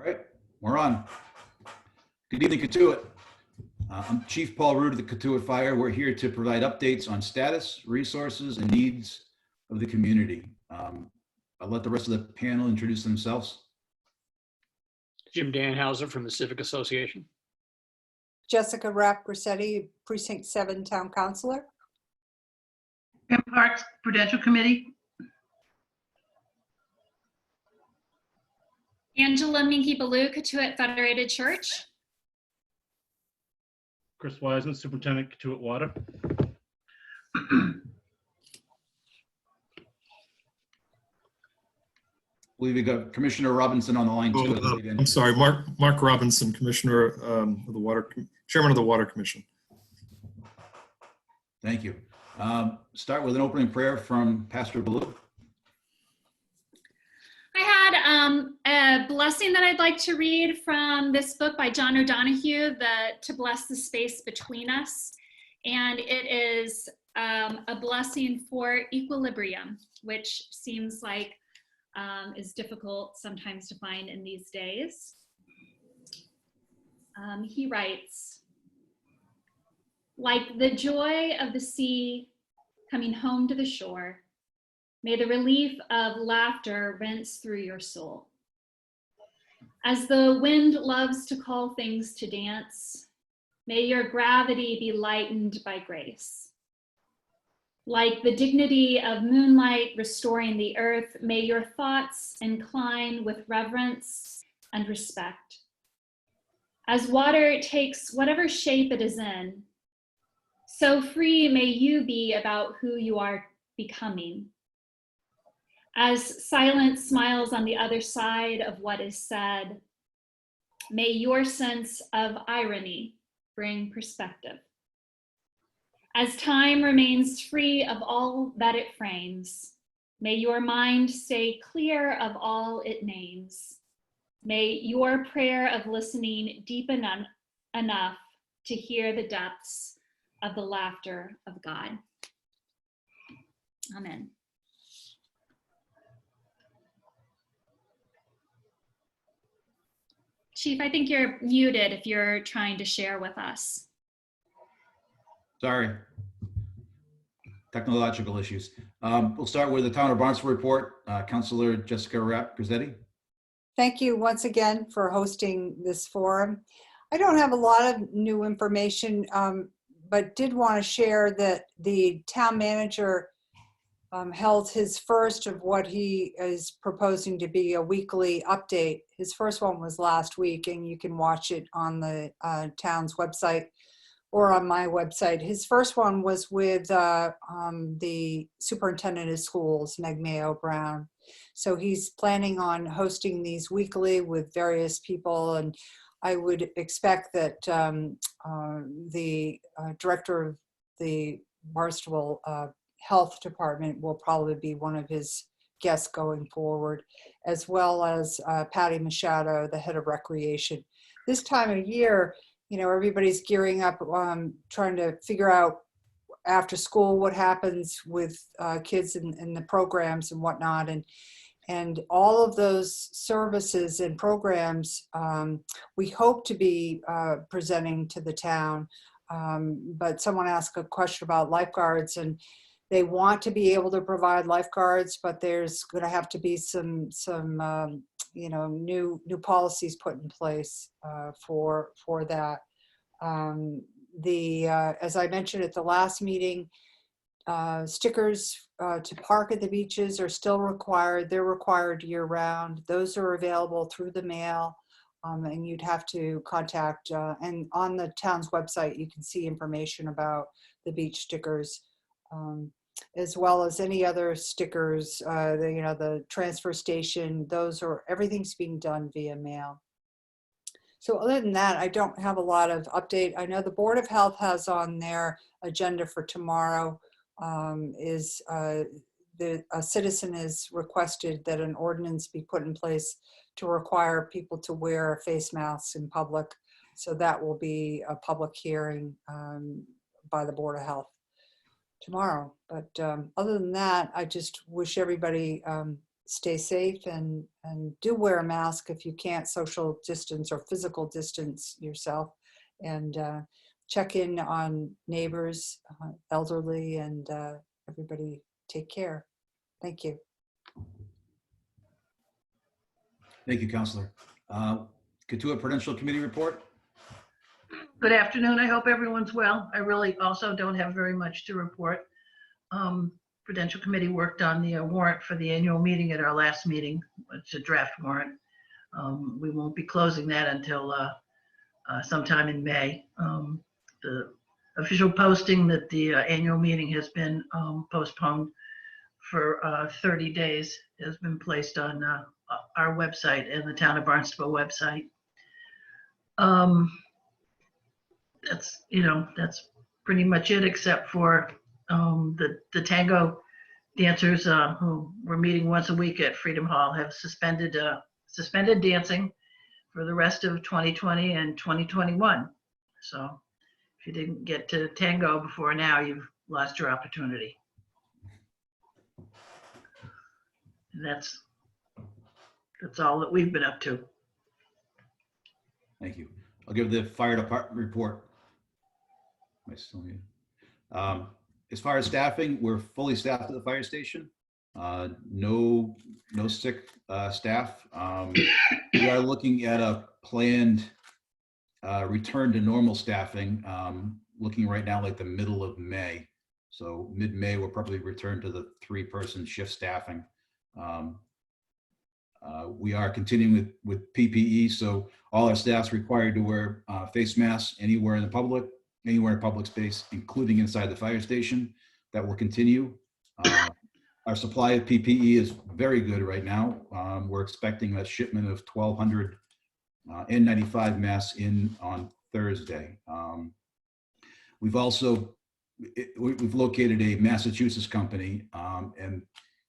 right, we're on. Good evening, Cotuit. I'm Chief Paul Root of the Cotuit Fire. We're here to provide updates on status, resources, and needs of the community. I'll let the rest of the panel introduce themselves. Jim Danhauser from the Civic Association. Jessica Rapp-Grissetti, Precinct 7 Town Councilor. Pam Parks, Prudential Committee. Angela Minky-Ballou, Cotuit Federated Church. Chris Wiseman, Superintendent, Cotuit Water. I believe we got Commissioner Robinson on the line too. I'm sorry, Mark Robinson, Commissioner of the Water, Chairman of the Water Commission. Thank you. Start with an opening prayer from Pastor Ballou. I had a blessing that I'd like to read from this book by John O'Donohue, To Bless the Space Between Us. And it is a blessing for equilibrium, which seems like is difficult sometimes to find in these days. He writes, like the joy of the sea coming home to the shore, may the relief of laughter rinse through your soul. As the wind loves to call things to dance, may your gravity be lightened by grace. Like the dignity of moonlight restoring the earth, may your thoughts incline with reverence and respect. As water takes whatever shape it is in, so free may you be about who you are becoming. As silence smiles on the other side of what is said, may your sense of irony bring perspective. As time remains free of all that it frames, may your mind stay clear of all it names. May your prayer of listening deepen enough to hear the depths of the laughter of God. Amen. Chief, I think you're muted if you're trying to share with us. Sorry. Technological issues. We'll start with the Town of Barnstable report. Councilor Jessica Rapp-Grissetti. Thank you once again for hosting this forum. I don't have a lot of new information, but did want to share that the town manager held his first of what he is proposing to be a weekly update. His first one was last week, and you can watch it on the town's website or on my website. His first one was with the superintendent of schools, Meg Mayo Brown. So he's planning on hosting these weekly with various people, and I would expect that the director of the Barnstable Health Department will probably be one of his guests going forward, as well as Patty Machado, the head of recreation. This time of year, you know, everybody's gearing up, trying to figure out after school what happens with kids in the programs and whatnot. And all of those services and programs, we hope to be presenting to the town. But someone asked a question about lifeguards, and they want to be able to provide lifeguards, but there's going to have to be some you know, new policies put in place for that. As I mentioned at the last meeting, stickers to park at the beaches are still required. They're required year round. Those are available through the mail, and you'd have to contact, and on the town's website, you can see information about the beach stickers, as well as any other stickers, you know, the transfer station, everything's being done via mail. So other than that, I don't have a lot of update. I know the Board of Health has on their agenda for tomorrow a citizen has requested that an ordinance be put in place to require people to wear face masks in public. So that will be a public hearing by the Board of Health tomorrow. But other than that, I just wish everybody stay safe and do wear a mask if you can't social distance or physical distance yourself, and check in on neighbors, elderly, and everybody. Take care. Thank you. Thank you, Counselor. Cotuit Prudential Committee report. Good afternoon. I hope everyone's well. I really also don't have very much to report. Prudential Committee worked on the warrant for the annual meeting at our last meeting. It's a draft warrant. We won't be closing that until sometime in May. The official posting that the annual meeting has been postponed for 30 days has been placed on our website and the Town of Barnstable website. That's pretty much it, except for the tango dancers who were meeting once a week at Freedom Hall have suspended dancing for the rest of 2020 and 2021. So if you didn't get to tango before now, you've lost your opportunity. And that's all that we've been up to. Thank you. I'll give the fire department report. Am I still here? As far as staffing, we're fully staffed at the fire station. No sick staff. We are looking at a planned return to normal staffing, looking right now like the middle of May. So mid-May, we'll probably return to the 3-person shift staffing. We are continuing with PPE, so all our staff's required to wear face masks anywhere in public space, including inside the fire station. That will continue. Our supply of PPE is very good right now. We're expecting a shipment of 1,200 N95 masks in on Thursday. We've located a Massachusetts company, and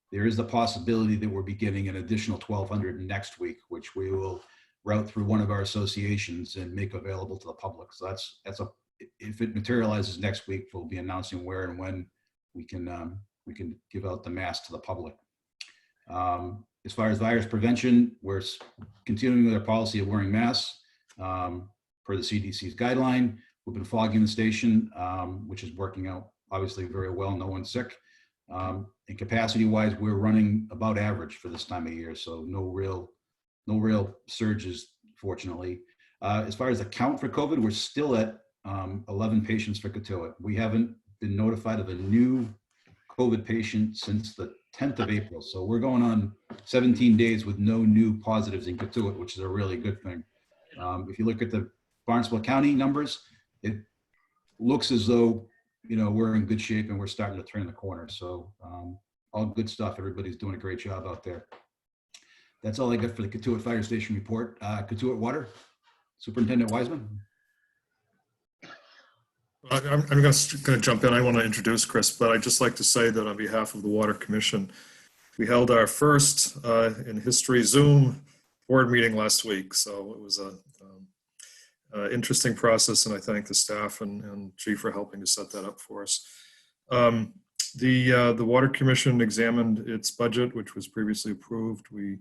there is the possibility that we'll be getting an additional 1,200 next week, which we will route through one of our associations and make available to the public. So if it materializes next week, we'll be announcing where and when we can give out the mask to the public. As far as virus prevention, we're continuing with our policy of wearing masks per the CDC's guideline. We've been fogging the station, which is working out obviously very well. No one's sick. And capacity-wise, we're running about average for this time of year, so no real surges, fortunately. As far as the count for COVID, we're still at 11 patients for Cotuit. We haven't been notified of a new COVID patient since the 10th of April. So we're going on 17 days with no new positives in Cotuit, which is a really good thing. If you look at the Barnstable County numbers, it looks as though, we're in good shape and we're starting to turn the corner. So all good stuff. Everybody's doing a great job out there. That's all I got for the Cotuit Fire Station report. Cotuit Water, Superintendent Wiseman. I'm going to jump in. I want to introduce Chris, but I'd just like to say that on behalf of the Water Commission, we held our first in history Zoom board meeting last week. So it was a interesting process, and I thank the staff and Chief for helping to set that up for us. The Water Commission examined its budget, which was previously approved. We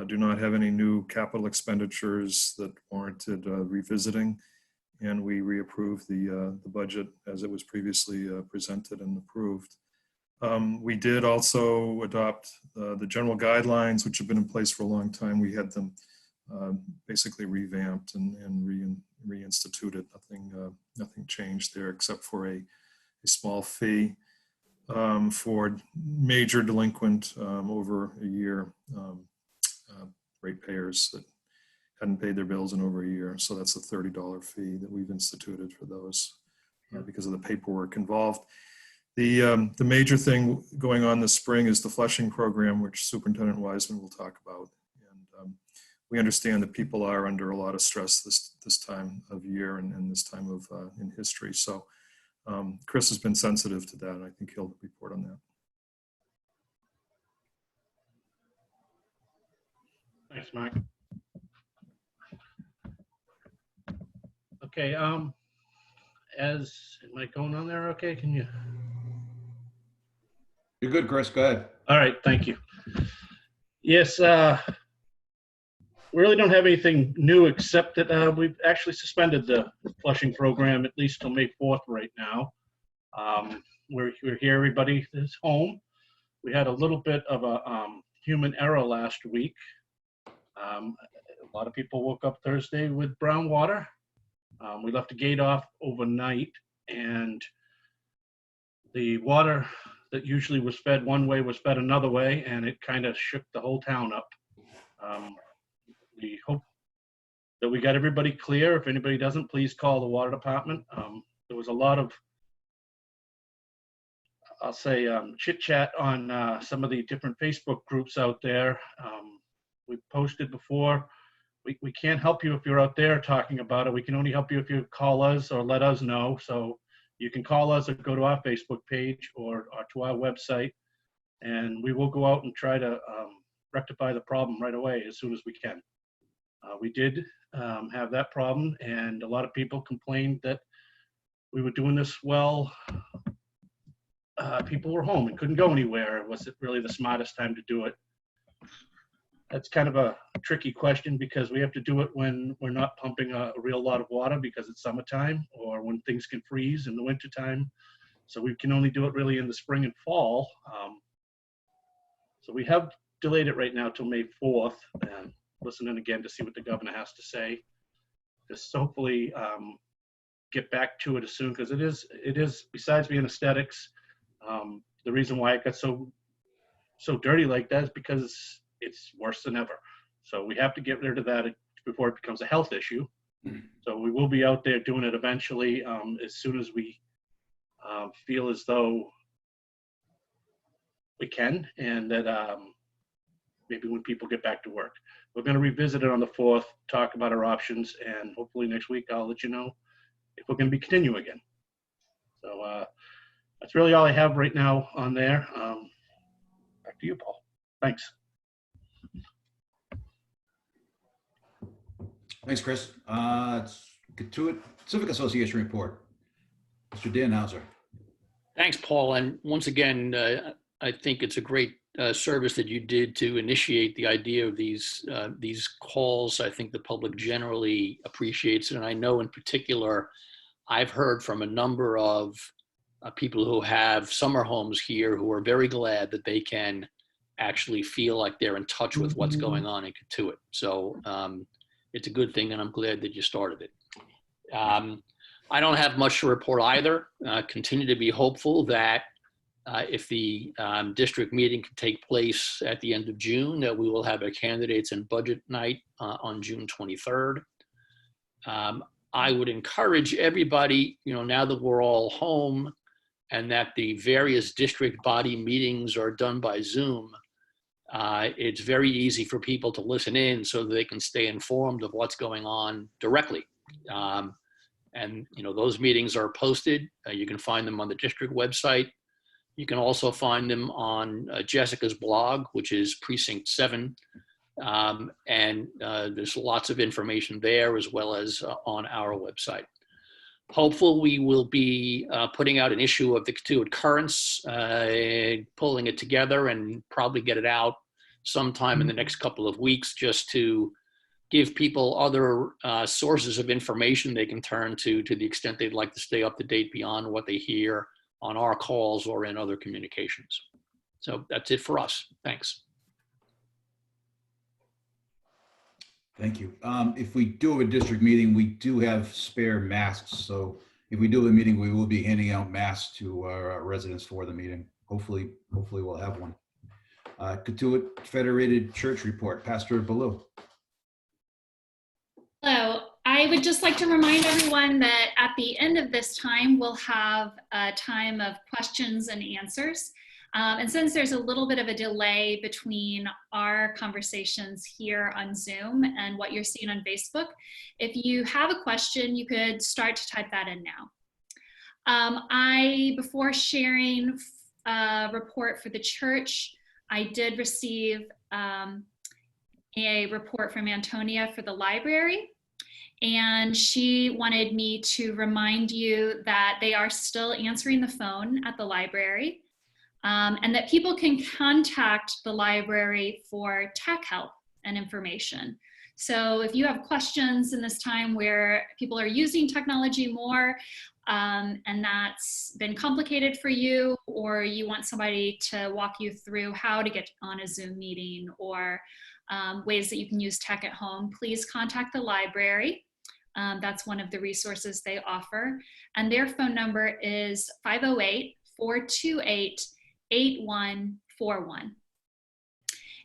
do not have any new capital expenditures that warranted revisiting, and we reapproved the budget as it was previously presented and approved. We did also adopt the general guidelines, which have been in place for a long time. We had them basically revamped and reinstituted. Nothing changed there except for a small fee for major delinquent over a year ratepayers that hadn't paid their bills in over a year. So that's a $30 fee that we've instituted for those because of the paperwork involved. The major thing going on this spring is the flushing program, which Superintendent Wiseman will talk about. And we understand that people are under a lot of stress this time of year and this time of in history. So Chris has been sensitive to that, and I think he'll report on that. Thanks, Mark. Okay, am I going on there okay? Can you? You're good, Chris. Go ahead. All right, thank you. Yes, we really don't have anything new except that we've actually suspended the flushing program at least till May 4th right now. We're here, everybody is home. We had a little bit of a human error last week. A lot of people woke up Thursday with brown water. We left the gate off overnight, and the water that usually was fed one way was fed another way, and it kind of shook the whole town up. We hope that we got everybody clear. If anybody doesn't, please call the water department. There was a lot of, I'll say, chit chat on some of the different Facebook groups out there. We posted before. We can't help you if you're out there talking about it. We can only help you if you call us or let us know. So you can call us or go to our Facebook page or to our website, and we will go out and try to rectify the problem right away as soon as we can. We did have that problem, and a lot of people complained that we were doing this well. People were home and couldn't go anywhere. Was it really the smartest time to do it? That's kind of a tricky question because we have to do it when we're not pumping a real lot of water because it's summertime, or when things can freeze in the wintertime. So we can only do it really in the spring and fall. So we have delayed it right now till May 4th, and listening again to see what the governor has to say. Just hopefully get back to it as soon, because it is, besides being aesthetics, the reason why it got so dirty like that is because it's worse than ever. So we have to get rid of that before it becomes a health issue. So we will be out there doing it eventually, as soon as we feel as though we can, and that maybe when people get back to work. We're going to revisit it on the 4th, talk about our options, and hopefully next week I'll let you know if we're going to be continuing again. So that's really all I have right now on there. Back to you, Paul. Thanks. Thanks, Chris. It's Cotuit Civic Association report. Mr. Dan Hauser. Thanks, Paul. And once again, I think it's a great service that you did to initiate the idea of these calls. I think the public generally appreciates it. And I know in particular, I've heard from a number of people who have summer homes here who are very glad that they can actually feel like they're in touch with what's going on in Cotuit. So it's a good thing, and I'm glad that you started it. I don't have much to report either. Continue to be hopeful that if the district meeting can take place at the end of June, that we will have a candidates and budget night on June 23rd. I would encourage everybody, now that we're all home and that the various district body meetings are done by Zoom, it's very easy for people to listen in so that they can stay informed of what's going on directly. And those meetings are posted. You can find them on the district website. You can also find them on Jessica's blog, which is Precinct 7. And there's lots of information there as well as on our website. Hopeful we will be putting out an issue of the Cotuit Currents, pulling it together and probably get it out sometime in the next couple of weeks, just to give people other sources of information they can turn to the extent they'd like to stay up to date beyond what they hear on our calls or in other communications. So that's it for us. Thanks. Thank you. If we do have a district meeting, we do have spare masks. So if we do have a meeting, we will be handing out masks to our residents for the meeting. Hopefully we'll have one. Cotuit Federated Church report, Pastor Ballou. Hello. I would just like to remind everyone that at the end of this time, we'll have a time of questions and answers. And since there's a little bit of a delay between our conversations here on Zoom and what you're seeing on Facebook, if you have a question, you could start to type that in now. Before sharing a report for the church, I did receive a report from Antonia for the library. And she wanted me to remind you that they are still answering the phone at the library. and that people can contact the library for tech help and information. So if you have questions in this time where people are using technology more, and that's been complicated for you, or you want somebody to walk you through how to get on a Zoom meeting, or ways that you can use tech at home, please contact the library. That's one of the resources they offer. And their phone number is 508-428-8141.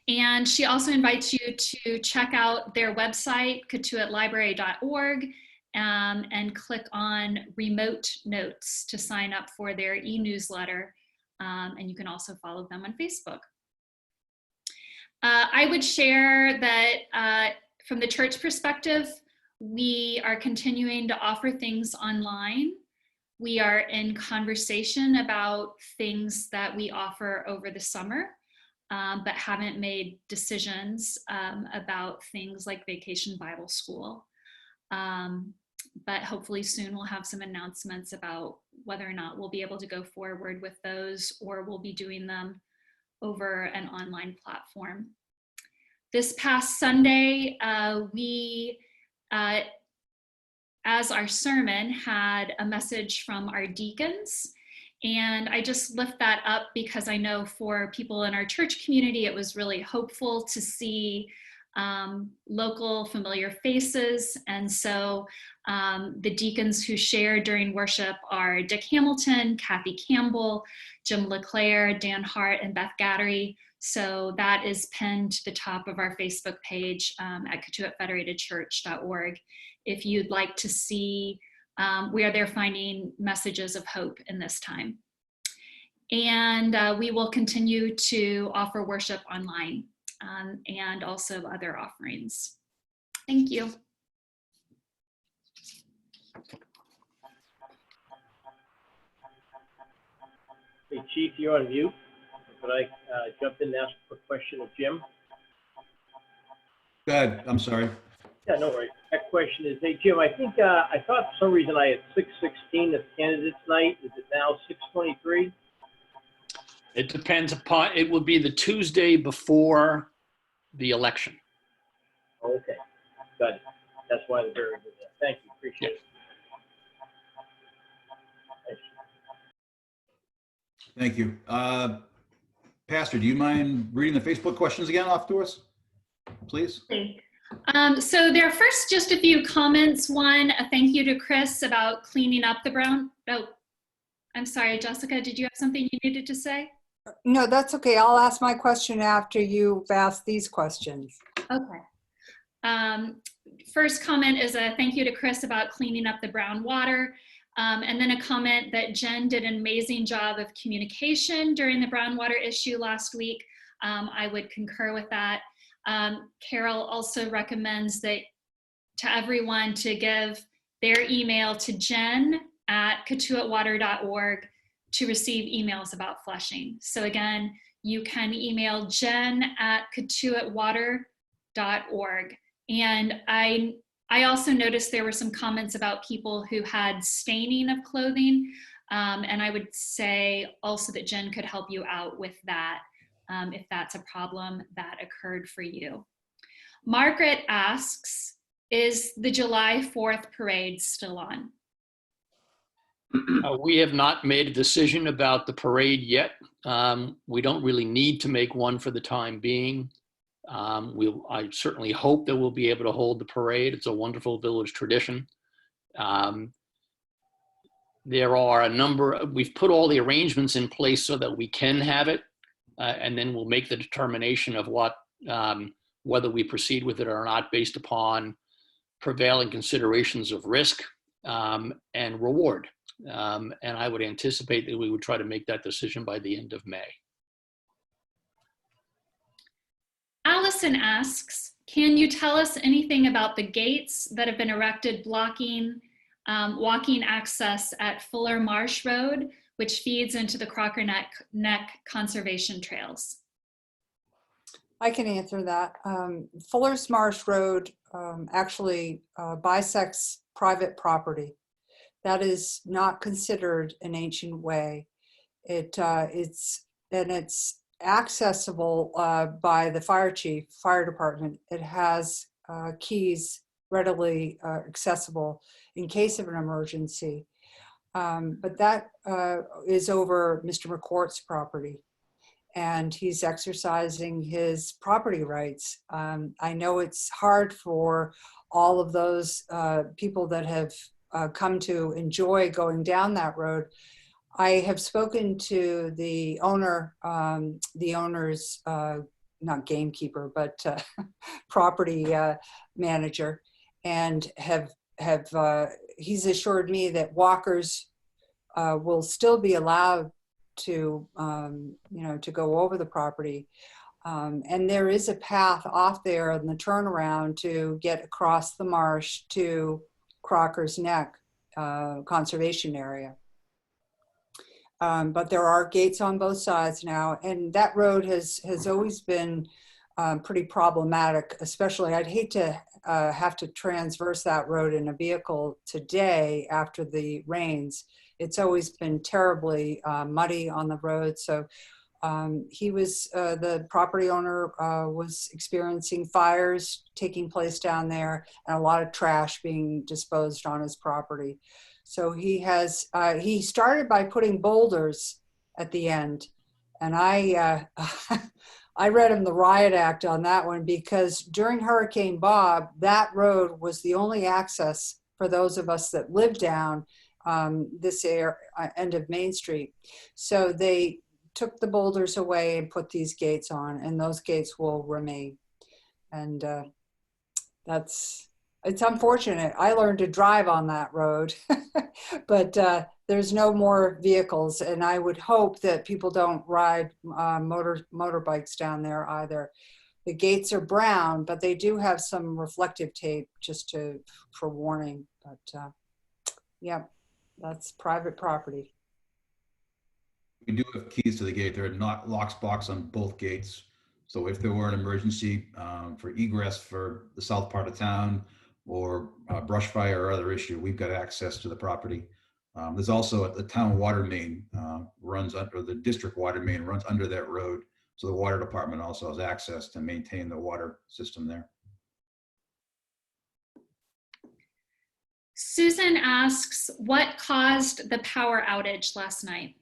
And she also invites you to check out their website, cotuitlibrary.org, and click on remote notes to sign up for their e-newsletter. And you can also follow them on Facebook. I would share that from the church perspective, we are continuing to offer things online. We are in conversation about things that we offer over the summer, but haven't made decisions about things like Vacation Bible School. But hopefully soon we'll have some announcements about whether or not we'll be able to go forward with those, or we'll be doing them over an online platform. This past Sunday, we, as our sermon, had a message from our deacons. And I just lift that up because I know for people in our church community, it was really hopeful to see local familiar faces. And so the deacons who shared during worship are Dick Hamilton, Kathy Campbell, Jim LeClaire, Dan Hart, and Beth Gattery. So that is pinned to the top of our Facebook page at cotuitfederatedchurch.org. If you'd like to see, we are there finding messages of hope in this time. And we will continue to offer worship online and also other offerings. Thank you. Hey, Chief, you're on mute. Could I jump in and ask a quick question of Jim? Go ahead. I'm sorry. Yeah, no worries. That question is, hey, Jim, I think I thought for some reason I had 6:16 as candidates night. Is it now 6:23? It depends upon, it would be the Tuesday before the election. Okay, got it. That's why the very good. Thank you, appreciate it. Thank you. Pastor, do you mind reading the Facebook questions again off to us, please? So there are first just a few comments. One, a thank you to Chris about cleaning up the brown. Oh, I'm sorry, Jessica, did you have something you needed to say? No, that's okay. I'll ask my question after you've asked these questions. Okay. First comment is a thank you to Chris about cleaning up the brown water. And then a comment that Jen did an amazing job of communication during the brown water issue last week. I would concur with that. Carol also recommends that to everyone to give their email to jen@cotuitwater.org to receive emails about flushing. So again, you can email jen@cotuitwater.org. And I also noticed there were some comments about people who had staining of clothing. And I would say also that Jen could help you out with that if that's a problem that occurred for you. Margaret asks, is the July 4th parade still on? We have not made a decision about the parade yet. We don't really need to make one for the time being. I certainly hope that we'll be able to hold the parade. It's a wonderful village tradition. There are a number, we've put all the arrangements in place so that we can have it, and then we'll make the determination of what, whether we proceed with it or not based upon prevailing considerations of risk and reward. And I would anticipate that we would try to make that decision by the end of May. Allison asks, can you tell us anything about the gates that have been erected blocking walking access at Fuller Marsh Road, which feeds into the Crocker Neck Conservation Trails? I can answer that. Fuller's Marsh Road actually bisects private property. That is not considered an ancient way. It's it's accessible by the fire chief, fire department. It has keys readily accessible in case of an emergency. But that is over Mr. McCourt's property, and he's exercising his property rights. I know it's hard for all of those people that have come to enjoy going down that road. I have spoken to the owner, the owner's, not gamekeeper, but property manager, and he's assured me that walkers will still be allowed to, to go over the property. And there is a path off there on the turnaround to get across the marsh to Crocker's Neck conservation area. But there are gates on both sides now, and that road has always been pretty problematic. Especially, I'd hate to have to transverse that road in a vehicle today after the rains. It's always been terribly muddy on the road. So the property owner was experiencing fires taking place down there, and a lot of trash being disposed on his property. So he started by putting boulders at the end. And I read him the riot act on that one, because during Hurricane Bob, that road was the only access for those of us that live down this end of Main Street. So they took the boulders away and put these gates on, and those gates will remain. And it's unfortunate. I learned to drive on that road, but there's no more vehicles, and I would hope that people don't ride motorbikes down there either. The gates are brown, but they do have some reflective tape just for warning. But yeah, that's private property. We do have keys to the gate. There are not locks on both gates. So if there were an emergency for egress for the south part of town, or brush fire or other issue, we've got access to the property. There's also the town water main runs under, the district water main runs under that road. So the water department also has access to maintain the water system there. Susan asks, what caused the power outage last night?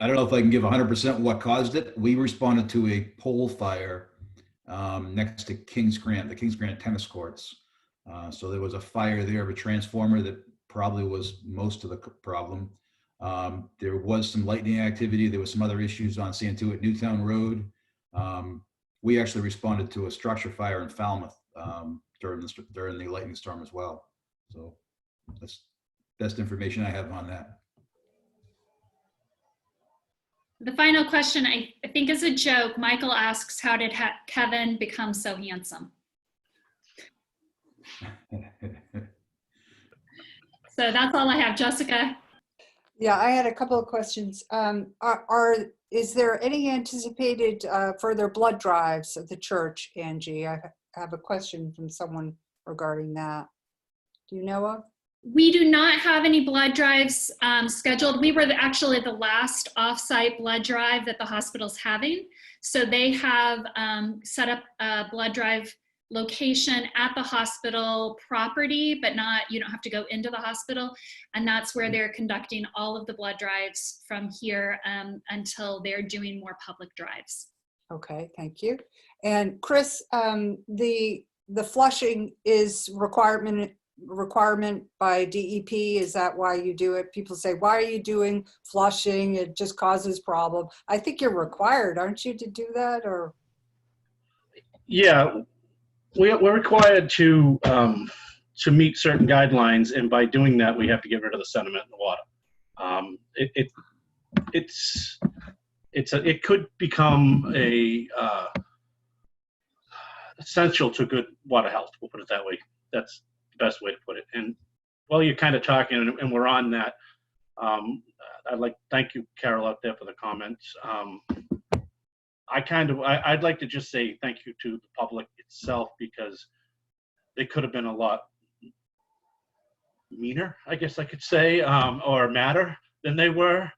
I don't know if I can give 100% what caused it. We responded to a pole fire next to the Kings Grant tennis courts. So there was a fire there of a transformer that probably was most of the problem. There was some lightning activity. There was some other issues on Cotuit Newtown Road. We actually responded to a structure fire in Falmouth during the lightning storm as well. So that's best information I have on that. The final question, I think, is a joke. Michael asks, how did Kevin become so handsome? So that's all I have. Jessica? Yeah, I had a couple of questions. Is there any anticipated further blood drives at the church, Angie? I have a question from someone regarding that. Do you know of? We do not have any blood drives scheduled. We were actually the last offsite blood drive that the hospital's having. So they have set up a blood drive location at the hospital property, but you don't have to go into the hospital. And that's where they're conducting all of the blood drives from here until they're doing more public drives. Okay, thank you. And Chris, the flushing is requirement by DEP. Is that why you do it? People say, why are you doing flushing? It just causes problem. I think you're required, aren't you, to do that? Or Yeah, we're required to meet certain guidelines, and by doing that, we have to get rid of the sediment in the water. It could become essential to good water health. We'll put it that way. That's the best way to put it. And while you're kind of talking, and we're on that, thank you, Carol, out there for the comments. I'd like to just say thank you to the public itself, because they could have been a lot meaner, I guess I could say, or madder than they were.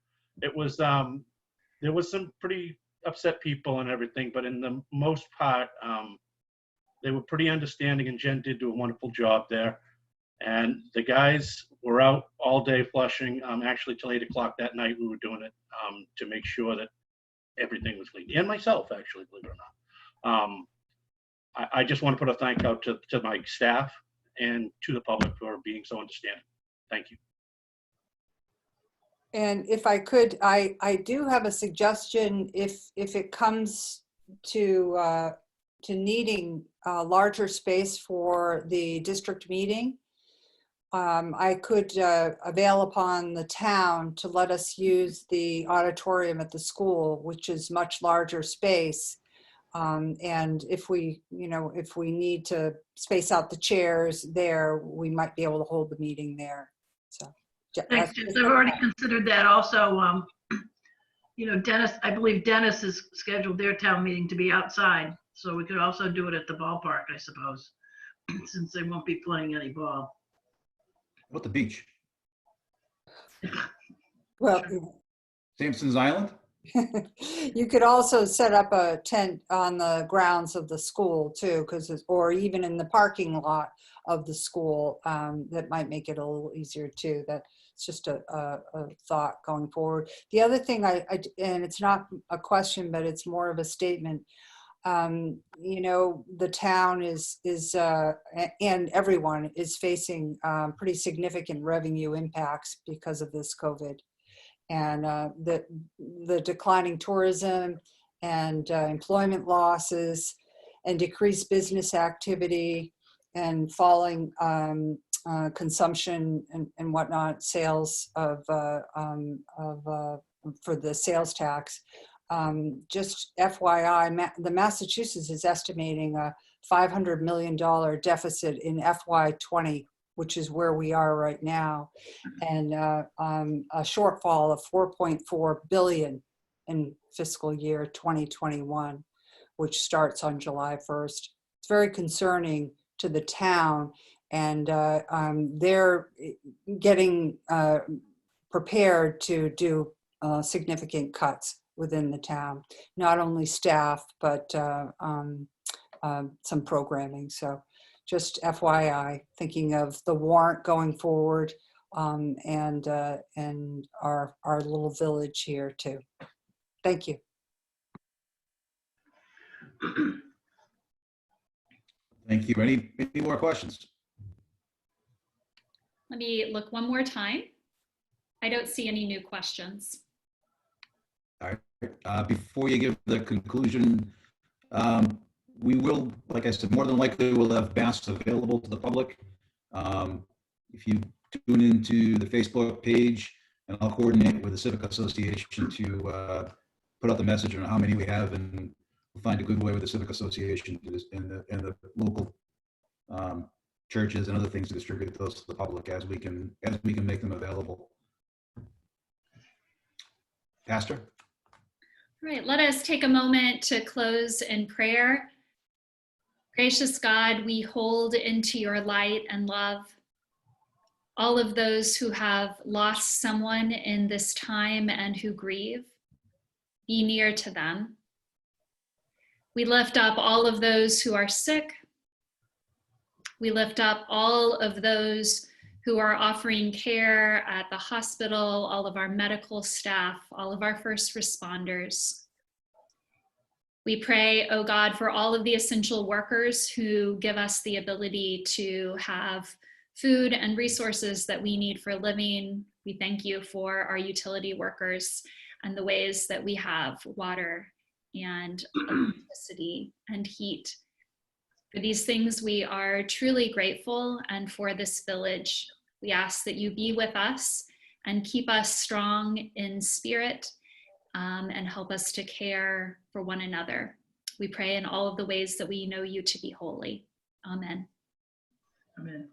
it was, there was some pretty upset people and everything, but in the most part, they were pretty understanding, and Jen did do a wonderful job there. And the guys were out all day flushing, actually till 8 o'clock that night. We were doing it to make sure that everything was clean. And myself, actually, believe it or not. I just want to put a thank out to my staff and to the public for being so understanding. Thank you. And if I could, I do have a suggestion if it comes to needing a larger space for the district meeting. I could avail upon the town to let us use the auditorium at the school, which is much larger space. And if we need to space out the chairs there, we might be able to hold the meeting there. So. Thanks, Jess. I've already considered that also. Dennis, I believe Dennis is scheduled their town meeting to be outside. So we could also do it at the ballpark, I suppose, since they won't be playing any ball. What the beach? Well, Sampson's Island? you could also set up a tent on the grounds of the school too, or even in the parking lot of the school. That might make it a little easier too. That's just a thought going forward. The other thing and it's not a question, but it's more of a statement. The town is and everyone is facing pretty significant revenue impacts because of this COVID. And the declining tourism and employment losses and decreased business activity and falling consumption and whatnot, sales for the sales tax. Just FYI, the Massachusetts is estimating a $500 million deficit in FY20, which is where we are right now, and a shortfall of $4.4 billion in fiscal year 2021, which starts on July 1st. It's very concerning to the town, and they're getting prepared to do significant cuts within the town, not only staff, but some programming. So just FYI, thinking of the warrant going forward, and our little village here too. Thank you. Thank you. Any more questions? Let me look one more time. I don't see any new questions. All right. Before you give the conclusion, we will, like I said, more than likely we'll have masks available to the public. If you tune into the Facebook page, and I'll coordinate with the Civic Association to put out the message on how many we have, and we'll find a good way with the Civic Association and the local churches and other things to distribute those to the public as we can make them available. Pastor? All right, let us take a moment to close in prayer. Gracious God, we hold into your light and love all of those who have lost someone in this time and who grieve. Be near to them. We lift up all of those who are sick. We lift up all of those who are offering care at the hospital, all of our medical staff, all of our first responders. We pray, oh God, for all of the essential workers who give us the ability to have food and resources that we need for living. We thank you for our utility workers and the ways that we have water and electricity and heat. For these things, we are truly grateful, and for this village, we ask that you be with us and keep us strong in spirit, and help us to care for one another. We pray in all of the ways that we know you to be holy. Amen. Amen.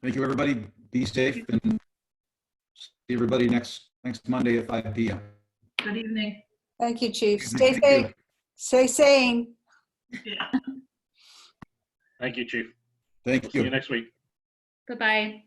Thank you, everybody. Be safe, and see everybody next Monday at 5 p.m. Good evening. Thank you, Chief. Stay Thank safe. you. Stay sane. Yeah. Thank you, Chief. Thank We'll see you you. next week. Bye-bye.